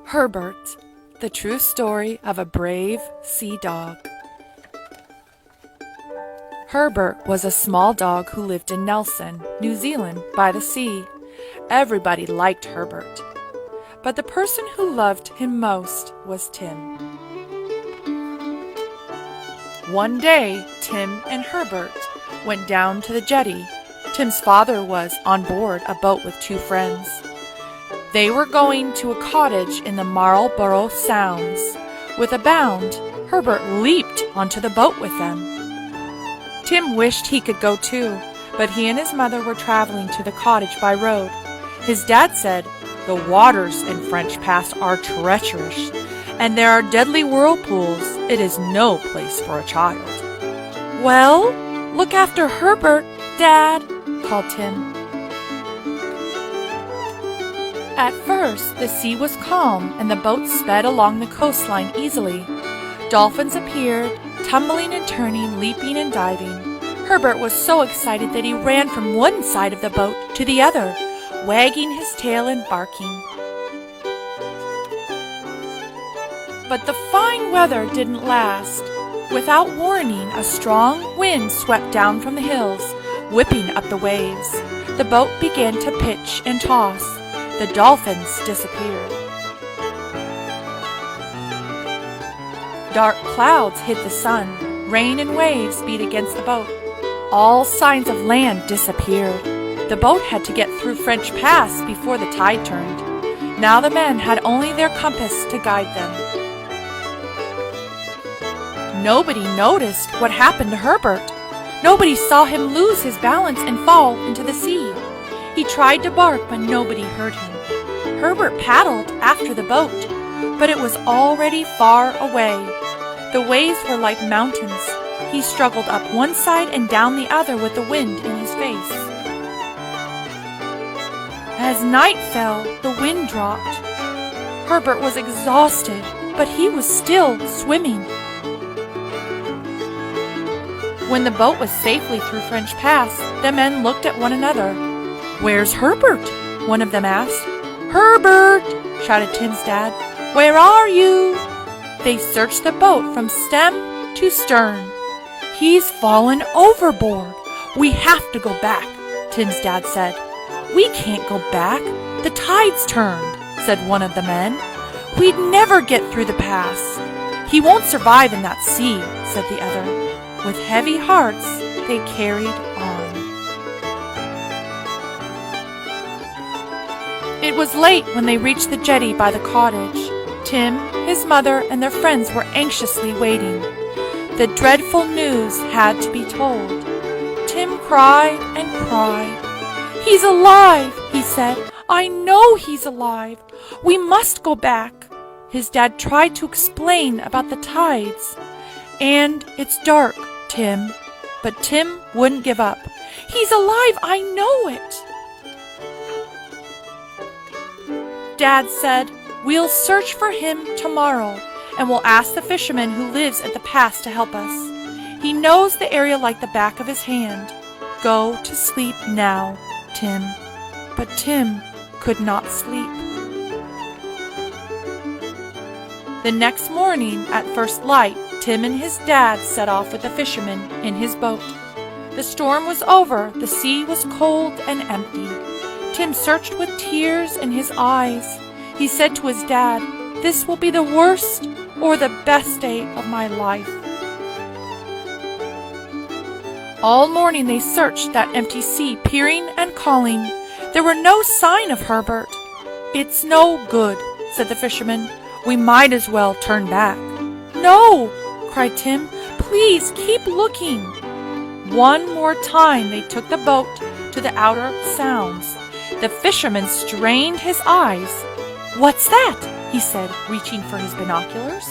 Herbert, the true story of a brave sea dog. Herbert was a small dog who lived in Nelson, New Zealand, by the sea. Everybody liked Herbert, but the person who loved him most was Tim. One day, Tim and Herbert went down to the jetty. Tim's father was on board a boat with two friends. They were going to a cottage in the Marlborough Sounds. With a bound, Herbert leaped onto the boat with them. Tim wished he could go too, but he and his mother were traveling to the cottage by road. His dad said, "The waters in French Pass are treacherous, and there are deadly whirlpools. It is no place for a child." "Well, look after Herbert, Dad," called Tim. At first, the sea was calm and the boat sped along the coastline easily. Dolphins appeared, tumbling and turning, leaping and diving. Herbert was so excited that he ran from one side of the boat to the other, wagging his tail and barking. But the fine weather didn't last. Without warning, a strong wind swept down from the hills, whipping up the waves. The boat began to pitch and toss. The dolphins disappeared. Dark clouds hid the sun. Rain and waves beat against the boat. All signs of land disappeared. The boat had to get through French Pass before the tide turned. Now the men had only their compass to guide them. Nobody noticed what happened to Herbert. Nobody saw him lose his balance and fall into the sea. He tried to bark, but nobody heard him. Herbert paddled after the boat, but it was already far away. The waves were like mountains. He struggled up one side and down the other with the wind in his face. As night fell, the wind dropped. Herbert was exhausted, but he was still swimming. When the boat was safely through French Pass, the men looked at one another. "Where's Herbert?" one of them asked. "Herbert!" shouted Tim's dad. "Where are you?" They searched the boat from stem to stern. "He's fallen overboard. We have to go back," Tim's dad said. "We can't go back. The tide's turned," said one of the men. "We'd never get through the pass." "He won't survive in that sea," said the other. With heavy hearts, they carried on. It was late when they reached the jetty by the cottage. Tim, his mother, and their friends were anxiously waiting. The dreadful news had to be told. Tim cried and cried. "He's alive," he said. "I know he's alive. We must go back." His dad tried to explain about the tides. "And it's dark, Tim." But Tim wouldn't give up. "He's alive, I know it." Dad said, "We'll search for him tomorrow, and we'll ask the fisherman who lives at the pass to help us. He knows the area like the back of his hand. Go to sleep now, Tim." But Tim could not sleep. The next morning, at first light, Tim and his dad set off with the fisherman in his boat. The storm was over. The sea was cold and empty. Tim searched with tears in his eyes. He said to his dad, "This will be the worst or the best day of my life." All morning they searched that empty sea, peering and calling. There were no sign of Herbert. "It's no good," said the fisherman. "We might as well turn back." "No," cried Tim. "Please keep looking." One more time they took the boat to the outer sounds. The fisherman strained his eyes. "What's that?" he said, reaching for his binoculars.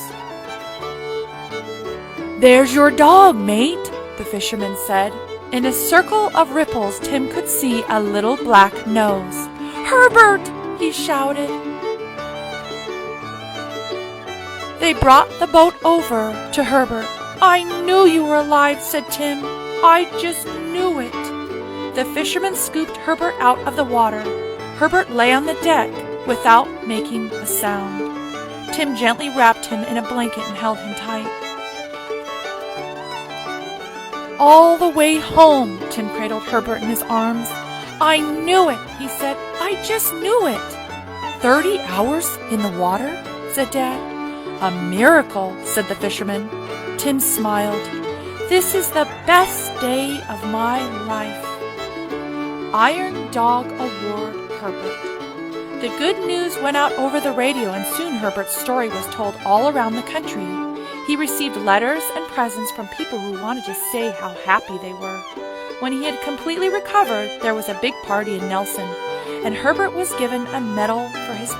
"There's your dog, mate," the fisherman said. In a circle of ripples, Tim could see a little black nose. "Herbert!" he shouted. They brought the boat over to Herbert. "I knew you were alive," said Tim. "I just knew it." The fisherman scooped Herbert out of the water. Herbert lay on the deck without making a sound. Tim gently wrapped him in a blanket and held him tight. All the way home, Tim cradled Herbert in his arms. I knew it, he said. I just knew it. 30 hours in the water? Said Dad. A miracle, said the fisherman. Tim smiled. This is the best day of my life. Iron Dog Award, Herbert. The good news went out over the radio, and soon Herbert's story was told all around the country. He received letters and presents from people who wanted to say how happy they were. When he had completely recovered, there was a big party in Nelson, and Herbert was given a medal for his